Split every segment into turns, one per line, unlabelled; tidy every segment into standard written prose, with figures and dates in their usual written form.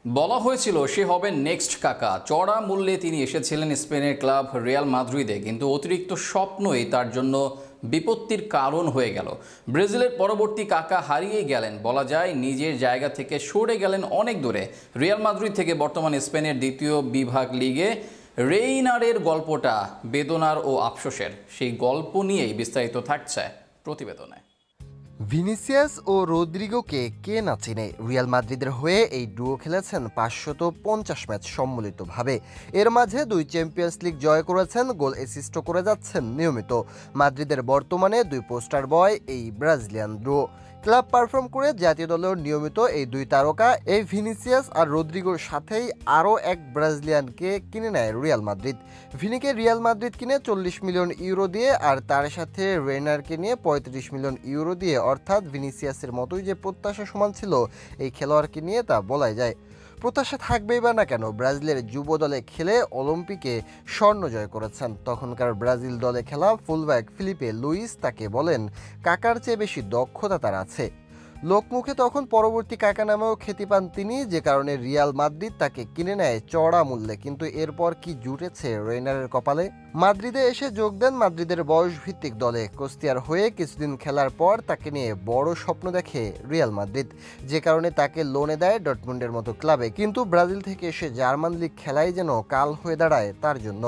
বলা হয়েছিল সে হবে নেক্সট কাকা। চড়া মূল্যে তিনি এসেছিলেন স্পেনের ক্লাব রিয়াল মাদ্রিদে, কিন্তু অতিরিক্ত স্বপ্নই তার জন্য বিপত্তির কারণ হয়ে গেল। ব্রাজিলের পরবর্তী কাকা হারিয়ে গেলেন, বলা যায় নিজের জায়গা থেকে সরে গেলেন অনেক দূরে। রিয়াল মাদ্রিদ থেকে বর্তমানে স্পেনের দ্বিতীয় বিভাগ লিগে রেইনারের গল্পটা বেদনার ও আফসোসের। সেই গল্প নিয়েই বিস্তারিত থাকছে প্রতিবেদনে।
ভিনিসিয়াস ও রদ্রিগোকে কে না চিনে? রিয়াল মাদ্রিদের হয়ে এই ডুও খেলেছেন 550 ম্যাচ সম্মিলিতভাবে। এর মাঝে 2 চ্যাম্পিয়ন্স লিগ জয় করেছেন, গোল অ্যাসিস্টও করে যাচ্ছেন নিয়মিত। মাদ্রিদের বর্তমানে 2 পোস্টার বয় এই ব্রাজিলিয়ান ডুও। ক্লাব পারফর্ম করে জাতীয় দলেও নিয়মিত এই 2 তারকা। এই ভিনিসিয়াস আর রদ্রিগোর সাথেই আরও এক ব্রাজিলিয়ানকে কিনে নেয় রিয়াল মাদ্রিদ। ভিনিকে রিয়াল মাদ্রিদ কিনে 40 মিলিয়ন ইউরো দিয়ে, আর তার সাথে রেইনারকে নিয়ে 35 মিলিয়ন ইউরো দিয়ে, অর্থাৎ ভিনিসিয়াসের মতোই যে প্রত্যাশা সমান ছিল এই খেলোয়াড়কে নিয়ে তা বলাই যায়। প্রত্যাশা থাকবেই বা না কেন, ব্রাজিলের যুব দলে খেলে অলিম্পিকে স্বর্ণ জয় করেছেন। তখনকার ব্রাজিল দলে খেলা ফুলব্যাক ফিলিপে লুইস তাকে বলেন কাকার চেয়ে বেশি দক্ষতা তার আছে। লোকমুখে তখন পরবর্তী কাকা নামেও খ্যাতি পান তিনি, যে কারণে রিয়াল মাদ্রিদ তাকে কিনে নেয় চড়া মূল্যে। কিন্তু এরপর কি জুটেছে রেইনারের কপালে? মাদ্রিদে এসে যোগ দেন মাদ্রিদের বয়সভিত্তিক দলে। কোস্তিয়ার হয়ে কিছুদিন খেলার পর তাকে নিয়ে বড় স্বপ্ন দেখে রিয়াল মাদ্রিদ, যে কারণে তাকে লোনে দেয় ডর্টমুন্ডের মতো ক্লাবে। কিন্তু ব্রাজিল থেকে এসে জার্মান লিগ খেলাই যেন কাল হয়ে দাঁড়ায় তার জন্য।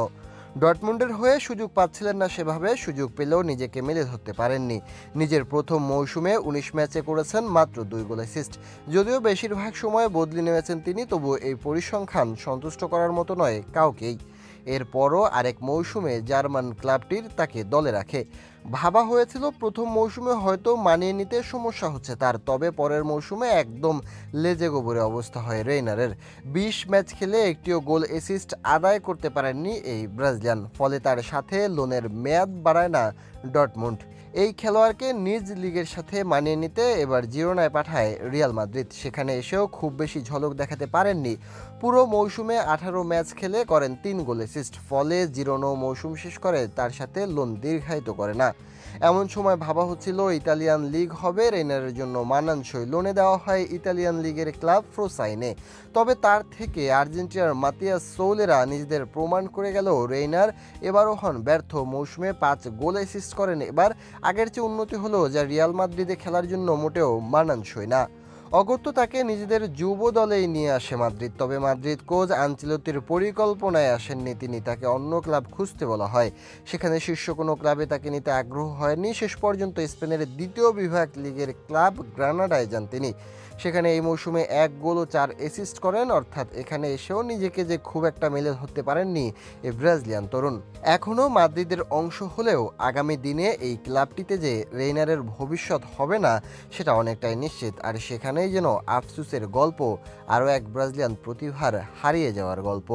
ডর্টমুন্ডের হয়ে সুযোগ পাচ্ছিলেন না সেভাবে, সুযোগ পেলেও নিজেকে মেলে ধরতে পারেননি। নিজের প্রথম মৌসুমে 19 ম্যাচে করেছেন মাত্র 2 গোল অ্যাসিস্ট। যদিও বেশিরভাগ সময় বদলি নেমেছেন তিনি, তবুও এই পরিসংখ্যান সন্তুষ্ট করার মতো নয় কাউকেই। এরপরও আরেক মৌসুমে জার্মান ক্লাবটির তাকে দলে রাখে। ভাবা হয়েছিল প্রথম মৌসুমে হয়তো মানিয়ে নিতে সমস্যা হচ্ছে তার, তবে পরের মৌসুমে একদম লেজে গোবরে অবস্থা হয় রেইনারের। 20 ম্যাচ খেলে একটিও গোল অ্যাসিস্ট আদায় করতে পারেননি এই ব্রাজিলিয়ান। ফলে তার সাথে লোনের মেয়াদ বাড়ায় না ডর্টমুন্ড। এই খেলোয়াড়কে নিজ লিগের সাথে মানিয়ে নিতে এবার জিরোনায় পাঠায় রিয়াল মাদ্রিদ। সেখানে এসেও খুব বেশি ঝলক দেখাতে পারেননি। পুরো মৌসুমে 18 ম্যাচ খেলে করেন 3 গোল অ্যাসিস্ট। ফলে জিরোনো মৌসুম শেষ করে তার সাথে লোন দীর্ঘায়িত করে না। এমন সময় ভাবা হচ্ছিল ইতালিয়ান লিগ হবে রেইনারের জন্য মানানসই। লোনে দেওয়া হয় ইতালিয়ান লিগের ক্লাব ফ্রোসাইনে। তবে তার থেকে আর্জেন্টিনার মাতিয়াস সোলেরা নিজেদের প্রমাণ করে গেল রেইনার এবারও হন ব্যর্থ। মৌসুমে 5 গোল অ্যাসিস্ট করেন এবার। আগের চেয়ে উন্নতি হলো, যা রিয়াল মাদ্রিদে খেলার জন্য মোটেও মানানসই না। অগত্য তাকে নিজেদের যুব দলেই নিয়ে আসে মাদ্রিদ। তবে মাদ্রিদ কোচ আনচেলত্তির পরিকল্পনায় আসেননি তিনি, তাকে অন্য ক্লাব খুঁজতে বলা হয়। সেখানে শীর্ষ কোনো ক্লাবে তাকে নিতে আগ্রহ হয়নি। শেষ পর্যন্ত স্পেনের দ্বিতীয় বিভাগ লিগের ক্লাব গ্রানাডায় যান তিনি। সেখানে এই মৌসুমে 1 গোল ও 4 অ্যাসিস্ট করেন। অর্থাৎ এখানে এসেও নিজেকে যে খুব একটা মেলে ধরতে পারেননি এই ব্রাজিলিয়ান তরুণ। এখনও মাদ্রিদের অংশ হলেও আগামী দিনে এই ক্লাবটিতে যে রেইনারের ভবিষ্যৎ হবে না সেটা অনেকটাই নিশ্চিত। আর সেখানেই যেন আফসোসের গল্প, আরও এক ব্রাজিলিয়ান প্রতিভার হারিয়ে যাওয়ার গল্প।